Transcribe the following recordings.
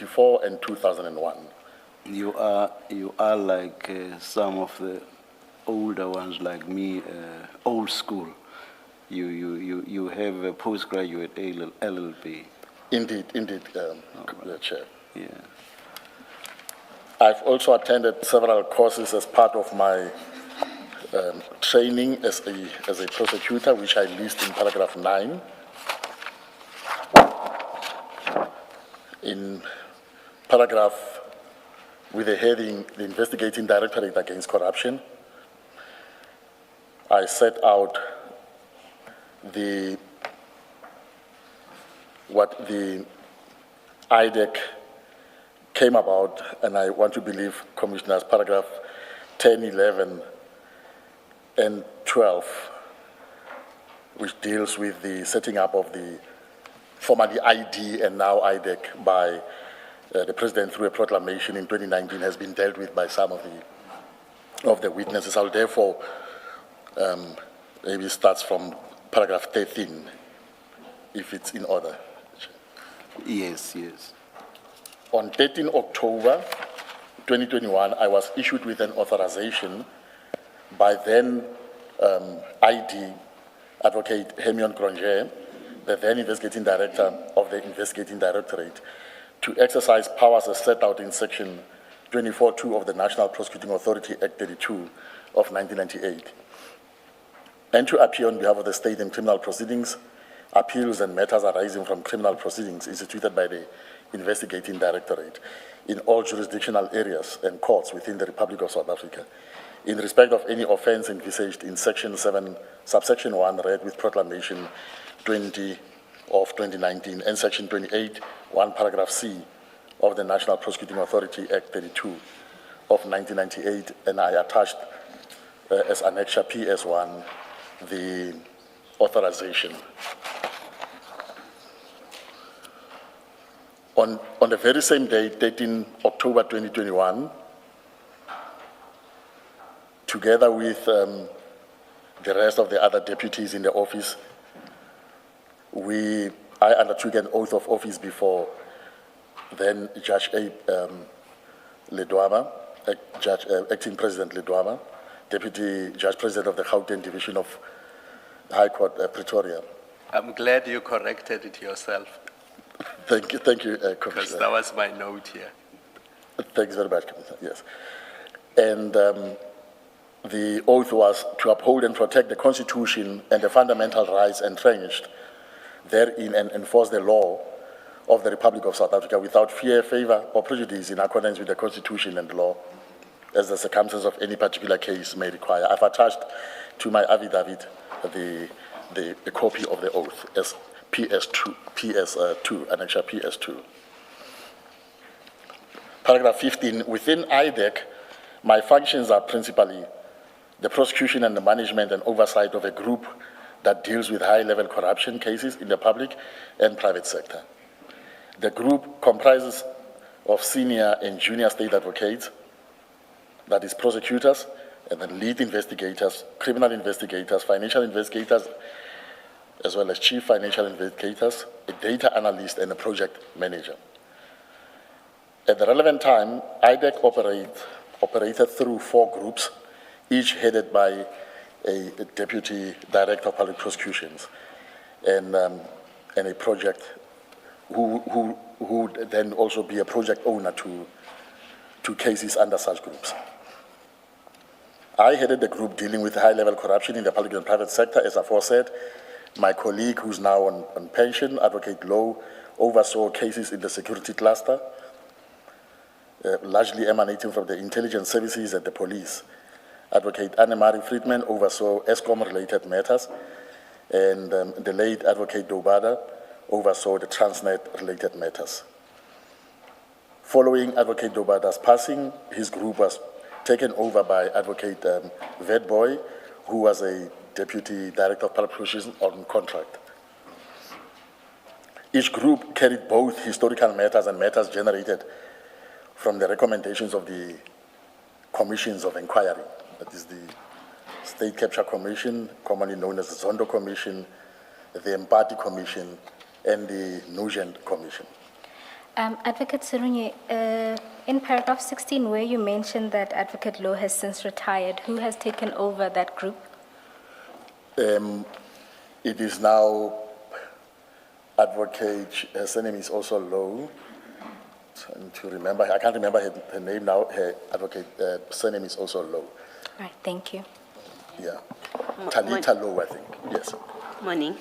1994 and 2001. You are like some of the older ones like me, old school. You have a postgraduate LLB. Indeed, Right. Chair. Yeah. I've also attended several courses as part of my training as a prosecutor, which I list in paragraph 9. In paragraph with the heading, the Investigating Directorate Against Corruption, I set out what the IDEC came about, and I want to believe, Commissioners, paragraph 10, 11, and 12, which deals with the setting up of the formerly ID and now IDEC by the President through a proclamation in 2019 has been dealt with by some of the witnesses. I'll therefore maybe starts from paragraph 13, if it's in order. Yes, yes. On 13 October 2021, I was issued with an authorization by then ID Advocate Hermione Granger, the then investigating director of the Investigating Directorate, to exercise powers as set out in Section 24(2) of the National Prosecuting Authority Act 32 of 1998, and to appear on behalf of the state in criminal proceedings, appeals, and matters arising from criminal proceedings instituted by the Investigating Directorate in all jurisdictional areas and courts within the Republic of South Africa, in respect of any offence envisaged in Section 7, subsection 1, read with Proclamation 20 of 2019, and Section 28, 1, paragraph C of the National Prosecuting Authority Act 32 of 1998, and I attached as Annexure PS1 the authorization. On the very same day, 13 October 2021, together with the rest of the other deputies in the office, I undertook an oath of office before then Judge Ledwaba, Acting President Ledwaba, Deputy Judge President of the Gauteng Division of High Court, Pretoria. I'm glad you corrected it yourself. Thank you, Because Commissioner. that was my note here. Thanks very much, Commissioner. Yes. And the oath was to uphold and protect the Constitution and the fundamental rights entrenched therein and enforce the law of the Republic of South Africa without fear, favor, or prejudice, in accordance with the Constitution and law, as the circumstances of any particular case may require. I've attached to my affidavit the copy of the oath as PS2, Annexure PS2. Paragraph 15, within IDEC, my functions are principally the prosecution and the management and oversight of a group that deals with high-level corruption cases in the public and private sector. The group comprises of senior and junior state advocates, that is prosecutors, and then lead investigators, criminal investigators, financial investigators, as well as chief financial investigators, a data analyst, and a project manager. At the relevant time, IDEC operated through 4 groups, each headed by a deputy director of public prosecutions and a project who would then also be a project owner to cases under such groups. I headed the group dealing with high-level corruption in the public and private sector, as aforesaid. My colleague, who's now on pension, Advocate Lowe, oversaw cases in the security cluster, largely emanating from the intelligence services and the police. Advocate Anne-Marie Friedman oversaw ESCOM-related matters, and the late Advocate Dobada oversaw the Transnet-related matters. Following Advocate Dobada's passing, his group was taken over by Advocate Vedboy, who was a Deputy Director of Public Prosecutions on contract. Each group carried both historical matters and matters generated from the recommendations of the commissions of inquiry. That is the State Capture Commission, commonly known as the Zondo Commission, the Empathy Commission, and the Nugent Commission. Advocate Serunye, in paragraph 16, where you mentioned that Advocate Low has since retired, who has taken over that group? It is now Advocate, her surname is also Low. Trying to remember, I can't remember her name now. Her advocate surname is also Low. All right, thank you. Yeah, Talita Low, I think. Yes. Morning.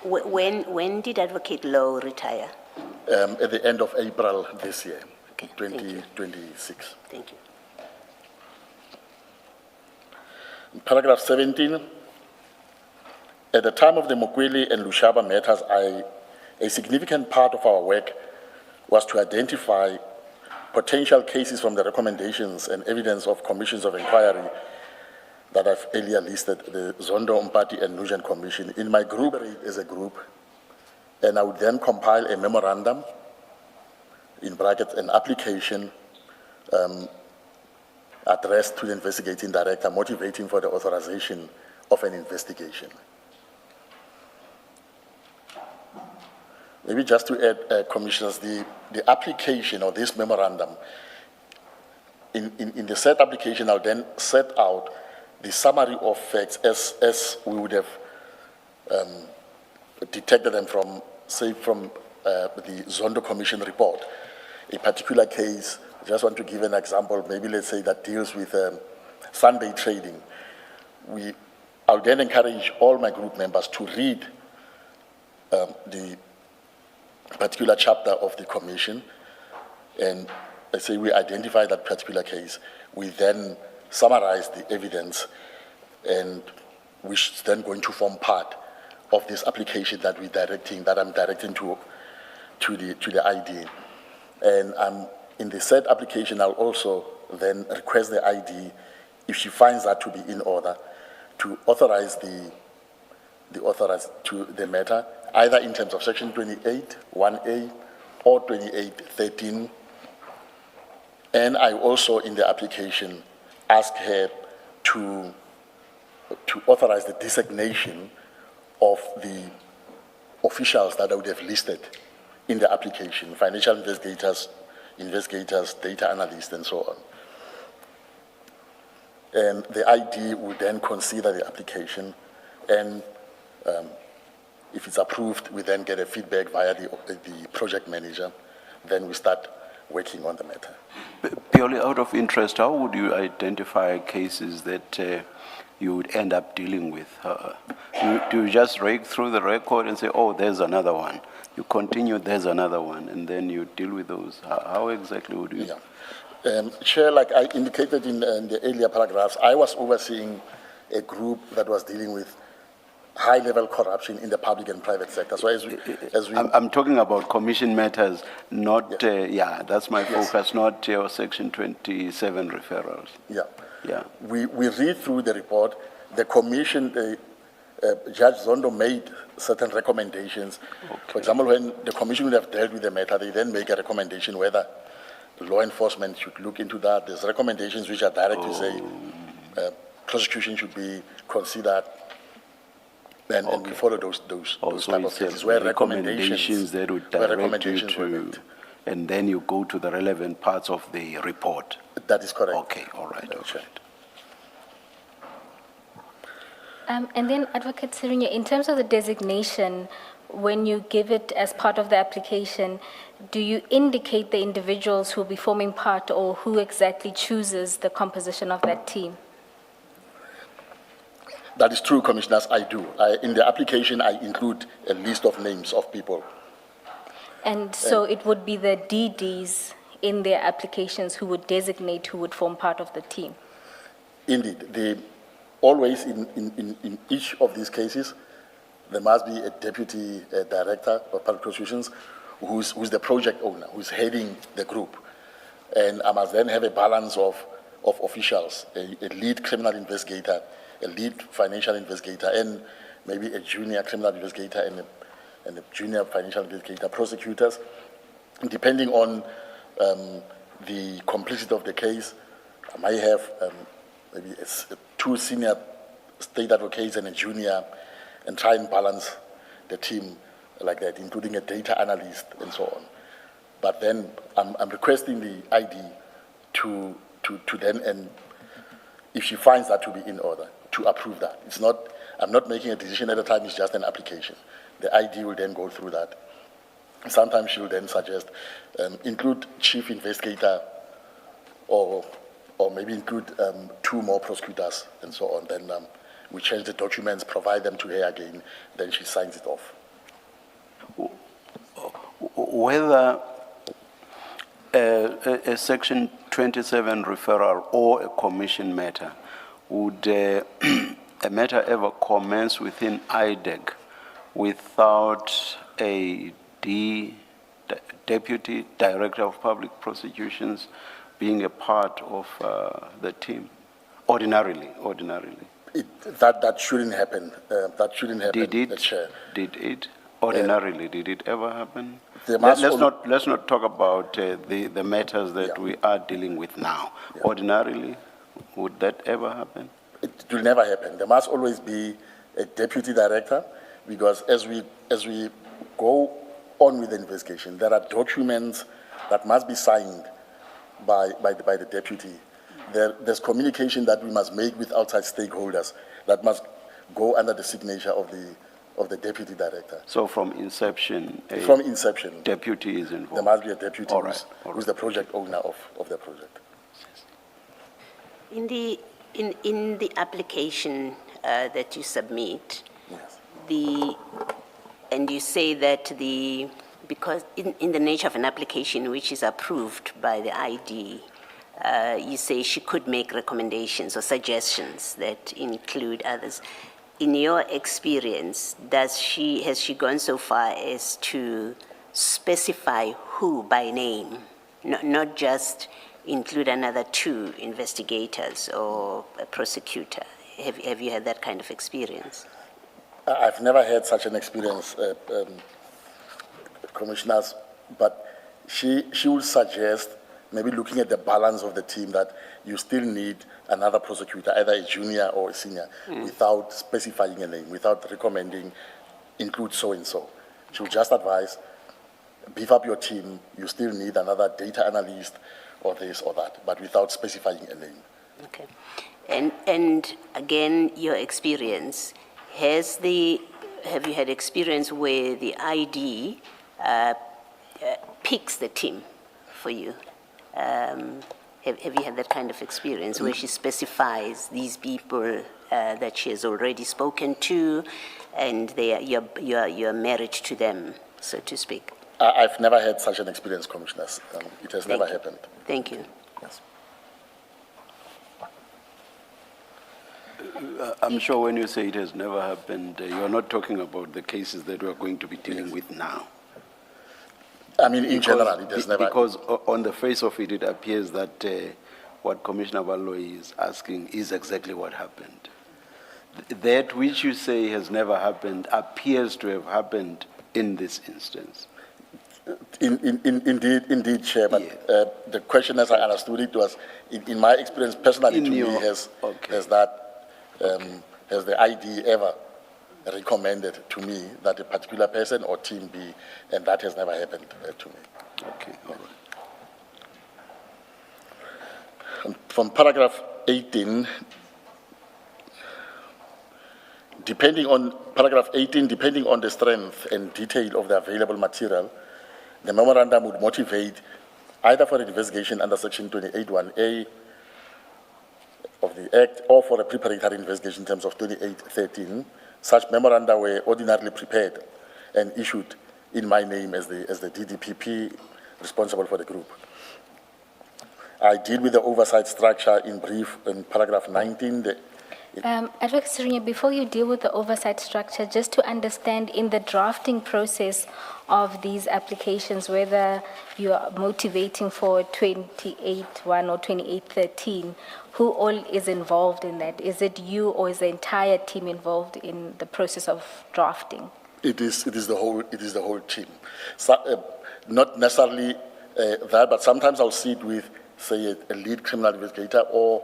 When did Advocate Low retire? At the end of April this year, Okay, thank you. 2026. Thank you. Paragraph 17. At the time of the Mokwele and Lushaba matters, a significant part of our work was to identify potential cases from the recommendations and evidence of commissions of inquiry that I've earlier listed, the Zondo, Mpati, and Nugent Commission. In my group, as a group, and I would then compile a memorandum, in brackets, an application addressed to the investigating director, motivating for the authorization of an investigation. Maybe just to add, Commissioners, the application or this memorandum, in the said application, I'll then set out the summary of facts as we would have detected them from, say, from the Zondo Commission report. A particular case, I just want to give an example, maybe let's say that deals with Sunday trading. I'll then encourage all my group members to read the particular chapter of the commission, and let's say we identify that particular case. We then summarize the evidence, and which is then going to form part of this application that I'm directing to the ID. And in the said application, I'll also then request the ID, if she finds that to be in order, to authorize the matter, either in terms of section 28, 1A, or 2813. And I also, in the application, ask her to authorize the designation of the officials that I would have listed in the application: financial investigators, data analysts, and so on. And the ID will then consider the application, and if it's approved, we then get a feedback via the project manager. Then we start working on the matter. Purely out of interest, how would you identify cases that you would end up dealing with? Do you just rake through the record and say, oh, there's another one? You continue, there's another one, and then you deal with those. How exactly would you? Yeah. Chair, like I indicated in the earlier paragraphs, I was overseeing a group that was dealing with high-level corruption in the public and private sector. So I'm talking about commission matters, not, that's my focus, not your section 27 referrals. Yeah. Yeah. We read through the report. The commission, Judge Zondo made certain recommendations. Okay. For example, when the commission would have dealt with the matter, they then make a recommendation whether law enforcement should look into that. There's recommendations which are direct to say prosecution should be considered. And we follow those type of cases where recommendations that would direct you to, and then you go to the relevant parts of the report. That is correct. Okay, all right, all right. And then, Advocate Serunye, in terms of the designation, when you give it as part of the application, do you indicate the individuals who will be forming part, or who exactly chooses the composition of that team? That is true, Commissioners, I do. In the application, I include a list of names of people. And so it would be the DDs in their applications who would designate who would form part of the team? Indeed. Always in each of these cases, there must be a deputy director of public prosecutions who's the project owner, who's heading the group. And I must then have a balance of officials, a lead criminal investigator, a lead financial investigator, and maybe a junior criminal investigator and a junior financial investigator, prosecutors. Depending on the complexity of the case, I might have maybe two senior state advocates and a junior, and try and balance the team like that, including a data analyst and so on. But then I'm requesting the ID to then, and if she finds that to be in order, to approve that. It's not, I'm not making a decision at a time, it's just an application. The ID will then go through that. Sometimes she will then suggest, include chief investigator or maybe include 2 more prosecutors and so on. Then we change the documents, provide them to her again, then she signs it off. Whether a Section 27 referral or a commission matter, would a matter ever commence within IDEC without a Deputy Director of Public Prosecutions being a part of the team? Ordinarily. That shouldn't happen. That shouldn't happen. Did Chair. it? Ordinarily, did it ever happen? There must Let's not talk about the matters that we are dealing with now. Yeah. Ordinarily, would that ever happen? It will never happen. There must always be a deputy director, because as we go on with the investigation, there are documents that must be signed by the deputy. There's communication that we must make with outside stakeholders that must go under the signature of the deputy director. So from inception, From inception, deputy is involved. there must be a deputy All right, who's the project owner of the project. In the application that you submit, Yes. and you say that because in the nature of an application which is approved by the ID, you say she could make recommendations or suggestions that include others. In your experience, has she gone so far as to specify who by name, not just include another 2 investigators or a prosecutor? Have you had that kind of experience? I've never had such an experience, commissioners, but she will suggest, maybe looking at the balance of the team, that you still need another prosecutor, either a junior or a senior, without specifying a name, without recommending, include so-and-so. She will just advise, beef up your team, you still need another data analyst or this or that, but without specifying a name. Okay. And again, your experience, have you had experience where the ID picks the team for you? Have you had that kind of experience where she specifies these people that she has already spoken to, and you're married to them, so to speak? I've never had such an experience, commissioners. It has never happened. Thank you. Yes. I'm sure when you say it has never happened, you're not talking about the cases that we're going to be dealing with now. I mean, in general, it has never. Because on the face of it, it appears that what Commissioner Baloyi is asking is exactly what happened. That which you say has never happened appears to have happened in this instance. Indeed, Chair, but Yeah. the question, as I understood it, was, in my experience personally, has the ID ever recommended to me that a particular person or team be, and that has never happened to me. Okay, all right. From paragraph 18, depending on the strength and detail of the available material, the memorandum would motivate either for an investigation under section 28(1)A of the Act or for a preparatory investigation in terms of 28(13). Such memoranda were ordinarily prepared and issued in my name as the DDPP responsible for the group. I deal with the oversight structure in brief in paragraph 19. Advocate Serunye, before you deal with the oversight structure, just to understand in the drafting process of these applications, whether you are motivating for 28(1) or 28(13), who all is involved in that? Is it you or is the entire team involved in the process of drafting? It is the whole team. So, not necessarily that, but sometimes I'll sit with, say, a lead criminal investigator or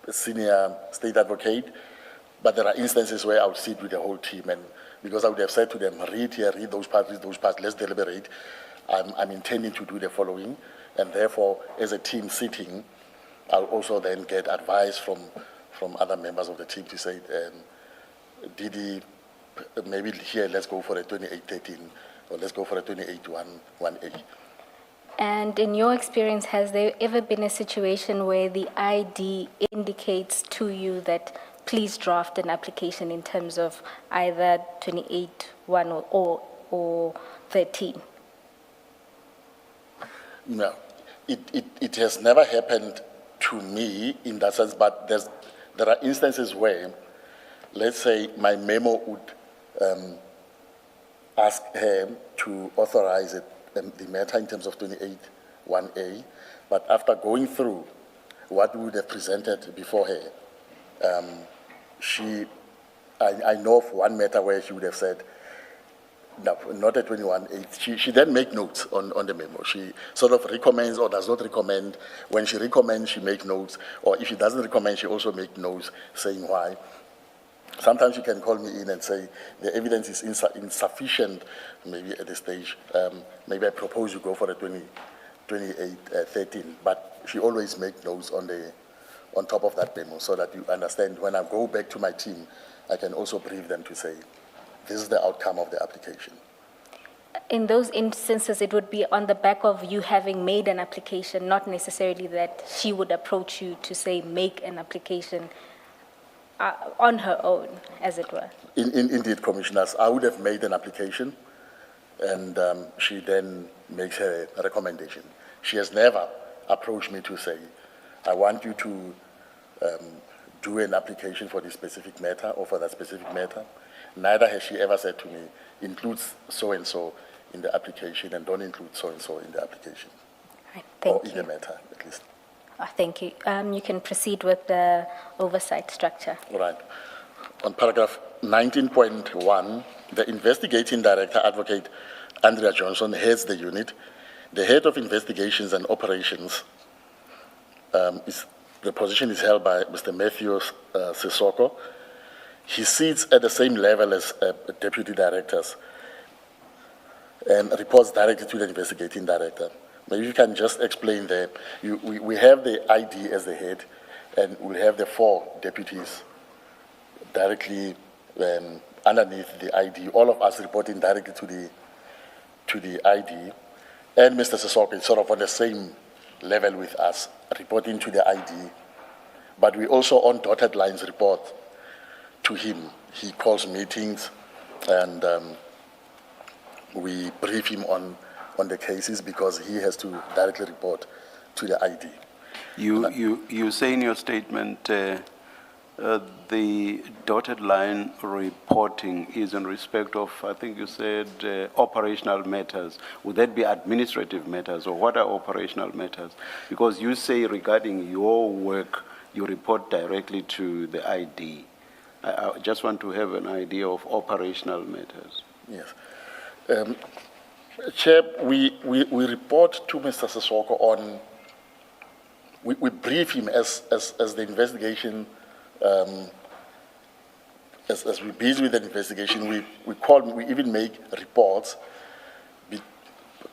a senior state advocate, but there are instances where I'll sit with the whole team, and because I would have said to them, read here, read those parts, let's deliberate. I'm intending to do the following, and therefore, as a team sitting, I'll also then get advice from other members of the team to say, Didi, maybe here, let's go for a 28-13, or let's go for a 28-1A. And in your experience, has there ever been a situation where the ID indicates to you that please draft an application in terms of either 28-1 or 13? No, it has never happened to me in that sense, but there are instances where, let's say, my memo would ask her to authorize it, the matter in terms of 28-1A, but after going through what we would have presented before her, I know of one matter where she would have said, no, not a 21A. She then make notes on the memo. She sort of recommends or does not recommend. When she recommends, she make notes, or if she doesn't recommend, she also make notes saying why. Sometimes you can call me in and say, the evidence is insufficient, maybe at this stage. Maybe I propose you go for a 28-13, but she always makes notes on top of that memo so that you understand when I go back to my team, I can also brief them to say, this is the outcome of the application. In those instances, it would be on the back of you having made an application, not necessarily that she would approach you to say, make an application on her own, as it were. Indeed, Commissioners, I would have made an application, and she then makes her recommendation. She has never approached me to say, I want you to do an application for this specific matter or for that specific matter. Neither has she ever said to me, include so-and-so in the application and don't include so-and-so in the application. Right, thank or you. in the matter, at least. Thank you. You can proceed with the oversight structure. All right. On paragraph 19.1, the investigating director, Advocate Andrea Johnson, heads the unit. The head of investigations and operations, the position is held by Mr. Matthew Sisoko. He sits at the same level as deputy directors and reports directly to the investigating director. Maybe you can just explain there. We have the ID as the head, and we have the 4 deputies directly underneath the ID. All of us reporting directly to the ID, and Mr. Sisoko is sort of on the same level with us, reporting to the ID. But we also on dotted lines report to him. He calls meetings, and we brief him on the cases because he has to directly report to the ID. You say in your statement the dotted line reporting is in respect of, I think you said, operational matters. Would that be administrative matters, or what are operational matters? Because you say regarding your work, you report directly to the ID. I just want to have an idea of operational matters. Yes. Chair, we report to Mr. Sisoko on, we brief him as the investigation, as we're busy with the investigation, we even make reports,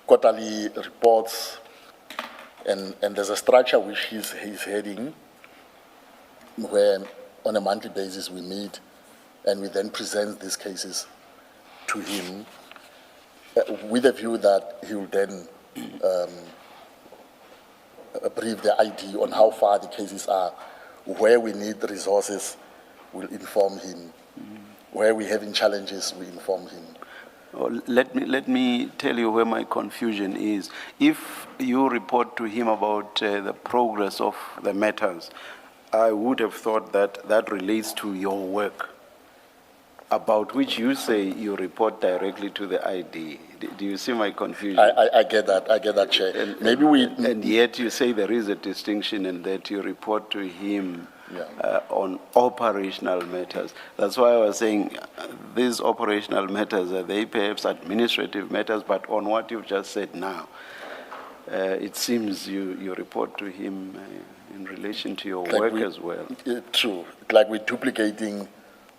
quarterly reports, and there's a structure which he's heading, where on a monthly basis we meet and we then present these cases to him with a view that he will then brief the ID on how far the cases are, where we need resources, we'll inform him, where we're having challenges, we inform him. Let me tell you where my confusion is. If you report to him about the progress of the matters, I would have thought that that relates to your work, about which you say you report directly to the ID. Do you see my confusion? I get that, Chair. And, maybe we... And yet you say there is a distinction in that you report to him Yeah. On operational matters. That's why I was saying these operational matters, are they perhaps administrative matters, but on what you've just said now, it seems you report to him in relation to your work as well. True. Like we're duplicating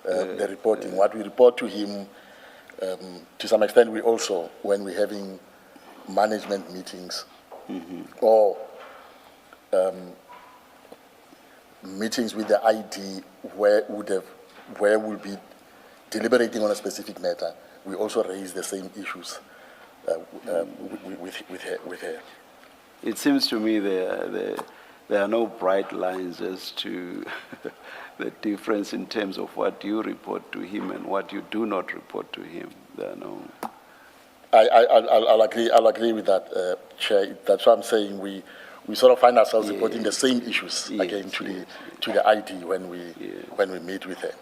the reporting. What we report to him To some extent, we also, when we're having management meetings or meetings with the ID where we'll be deliberating on a specific matter, we also raise the same issues with her. It seems to me there are no bright lines as to the difference in terms of what you report to him and what you do not report to him. There are no. I'll agree with that, Chair. That's why I'm saying we sort of find ourselves reporting the same issues again to the ID when we meet with her.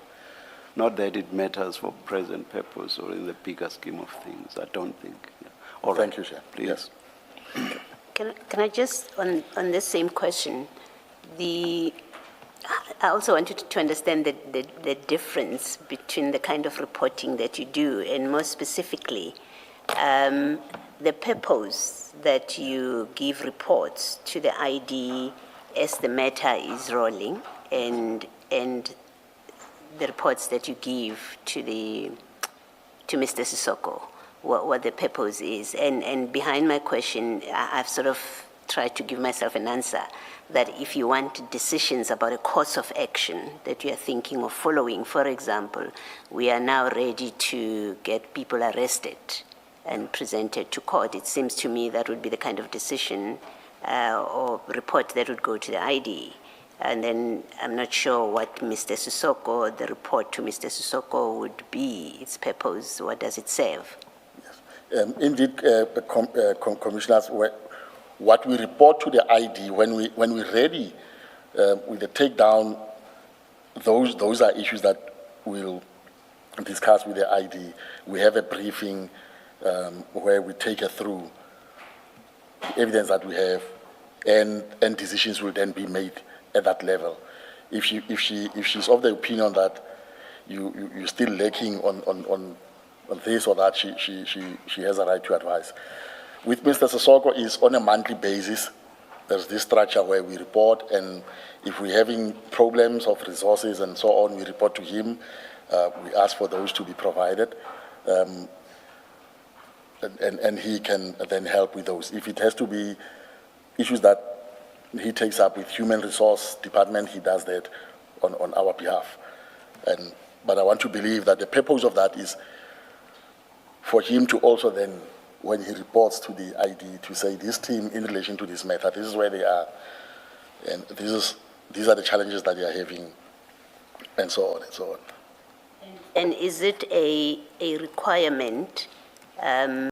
Not that it matters for present purpose or in the bigger scheme of things. I don't think. Yeah. All right. Thank you, Chair. Please. Yes. Can I just, on this same question, I also wanted to understand the difference between the kind of reporting that you do, and more specifically, the purpose that you give reports to the ID as the matter is rolling, and the reports that you give to Mr. Sissoko, what the purpose is. And behind my question, I've sort of tried to give myself an answer that if you want decisions about a course of action that you are thinking of following, for example, we are now ready to get people arrested and presented to court. It seems to me that would be the kind of decision or report that would go to the ID. And then I'm not sure what Mr. Sissoko, the report to Mr. Sissoko would be, its purpose, what does it serve? Yes. Indeed, Commissioners, what we report to the ID when we're ready with the takedown, those are issues that we'll discuss with the ID. We have a briefing where we take her through the evidence that we have, and decisions will then be made at that level. If she's of the opinion that you're still lacking on this or that, she has a right to advise. With Mr. Sissoko is on a monthly basis. There's this structure where we report, and if we're having problems of resources and so on, we report to him. We ask for those to be provided, and he can then help with those. If it has to be issues that he takes up with Human Resource Department, he does that on our behalf. But I want to believe that the purpose of that is for him to also then, when he reports to the ID, to say, this team in relation to this matter, this is where they are, and these are the challenges that they are having, and so on and so on. And is it a requirement